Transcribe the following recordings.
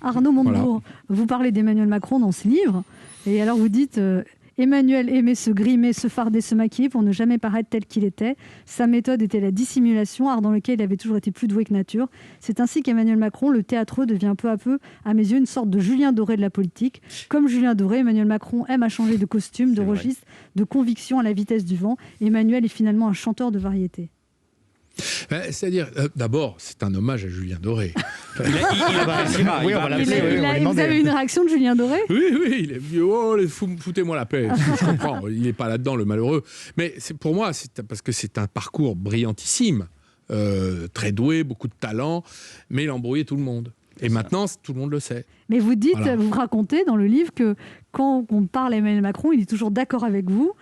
Arnaud Montebourg, Voilà. vous parlez d'Emmanuel Macron dans ce livre, et alors vous dites Emmanuel aimait se grimer, se farder, se maquiller pour ne jamais paraître tel qu'il était. Sa méthode était la dissimulation, art dans lequel il avait toujours été plus doué que nature. C'est ainsi qu'Emmanuel Macron, le théâtreux, devient peu à peu, à mes yeux, une sorte de Julien Doré de la politique. Comme Julien Doré, Emmanuel Macron aime à changer de costume, de registre, de conviction à la vitesse du vent. Emmanuel est finalement un chanteur de variété. C'est-à-dire, d'abord, c'est un hommage à Julien Doré. Vous avez une réaction de Julien Doré? Oui, il est vieux. Oh, foutez-moi la paix. Je comprends, il n'est pas là-dedans, le malheureux. Mais pour moi, c'est parce que c'est un parcours brillantissime, très doué, beaucoup de talent, mais il a embrouillé tout le monde. Et maintenant, tout le monde le sait. Mais vous dites, Voilà. vous racontez dans le livre que quand on parle à Emmanuel Macron, il est toujours d'accord avec vous.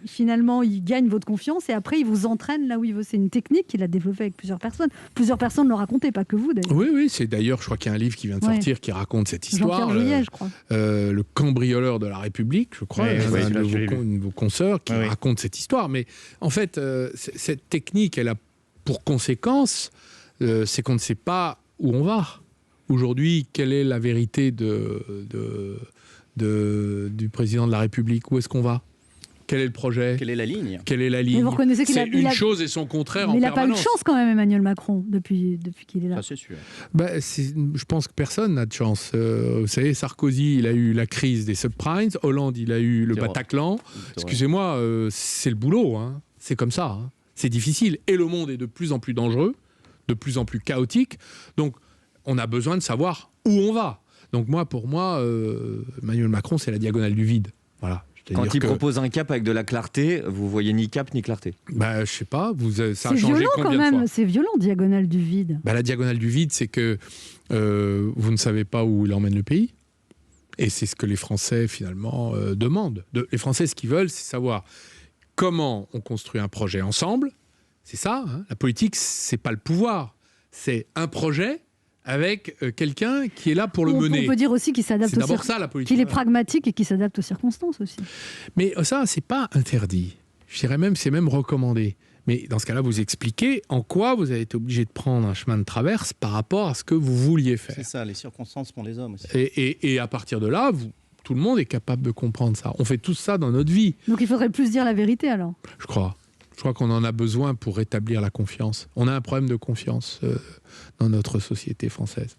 Finalement, il gagne votre confiance et après, il vous entraîne là où il veut. C'est une technique qu'il a développée avec plusieurs personnes. Plusieurs personnes l'ont raconté, pas que vous d'ailleurs. Oui, c'est d'ailleurs, je crois qu'il y a un livre qui vient de sortir qui raconte cette histoire. Jean-Pierre Jouyet, je crois. Le cambrioleur de la République, je crois, Oui, un de vos consoeurs qui raconte cette histoire. Mais en fait, cette technique, elle a pour conséquence, c'est qu'on ne sait pas où on va. Aujourd'hui, quelle est la vérité du président de la République? Où est-ce qu'on va? Quel est le projet? Quelle est la ligne? Mais vous reconnaissez qu'il c'est une chose et son contraire en il n'a permanence. pas eu de chance quand même, Emmanuel Macron, depuis qu'il est là. Ça, c'est sûr. Je pense que personne n'a de chance. Vous savez, Sarkozy, il a eu la crise des subprimes. Hollande, il a eu le Bataclan. Excusez-moi, c'est le boulot. Hein. C'est comme ça. Hein. C'est difficile. Et le monde est de plus en plus dangereux, de plus en plus chaotique. Donc, on a besoin de savoir où on va. Donc pour moi, Emmanuel Macron, c'est la diagonale du vide. Voilà. Quand il propose un cap avec de la clarté, vous voyez ni cap ni clarté. Je sais pas, ça a C'est changé violent combien quand de même, fois? c'est violent, diagonale du vide. La diagonale du vide, c'est que vous ne savez pas où il emmène le pays. Et c'est ce que les Français, finalement, demandent. Les Français, ce qu'ils veulent, c'est savoir comment on construit un projet ensemble. C'est ça, hein. La politique, c'est pas le pouvoir. C'est un projet avec quelqu'un qui est là pour le mener. On peut dire aussi qu'il s'adapte qu'il est pragmatique et qu'il s'adapte aux circonstances aussi. Mais ça, c'est pas interdit. Je dirais même, c'est même recommandé. Mais dans ce cas-là, vous expliquez en quoi vous avez été obligé de prendre un chemin de traverse par rapport à ce que vous vouliez faire. C'est ça, les circonstances font les hommes aussi. Et à partir de là, tout le monde est capable de comprendre ça. On fait tout ça dans notre vie. Donc il faudrait plus dire la vérité alors. Je crois qu'on en a besoin pour rétablir la confiance. On a un problème de confiance dans notre société française.